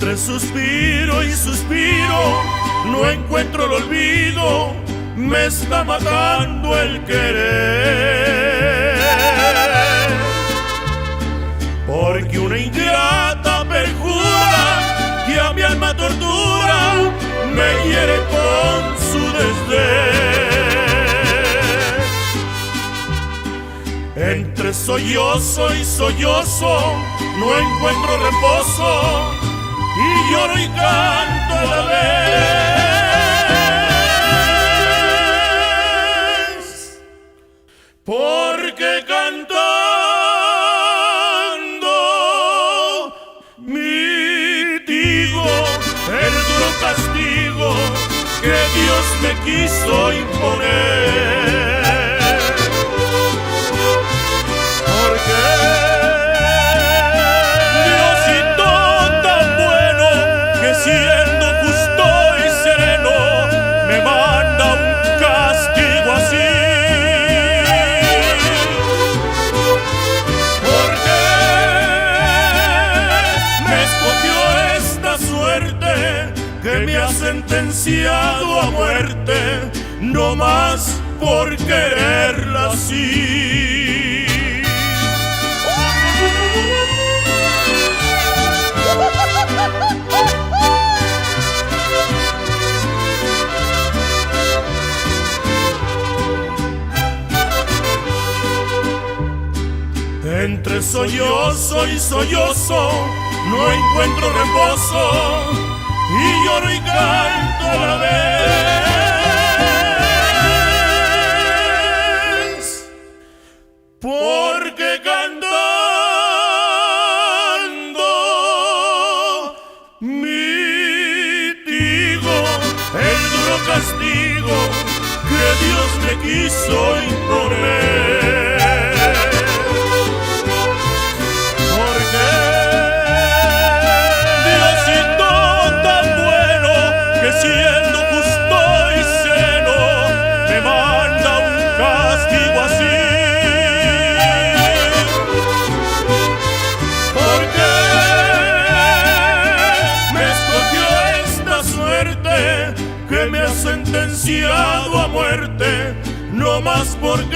Entre suspiro y suspiro no encuentro el olvido, me está matando el querer. Porque una ingrata perjura que a mi alma tortura, me hiere con su desdén. Entre sollozo y sollozo no encuentro reposo, y lloro y canto a la vez. Porque cantando mitigo el duro castigo que Dios me quiso imponer. Porque siendo justo y sereno, me manda un castigo así. Porque me escogió esta suerte que me ha sentenciado a muerte, no más por quererla así. Entre sollozo y sollozo no encuentro reposo, y lloro y canto a la vez. Porque cantando mitigo el duro castigo que Dios me quiso imponer. Siendo justo y sereno, me manda un castigo así. Porque me escogió esta suerte que me ha sentenciado a muerte, no más porque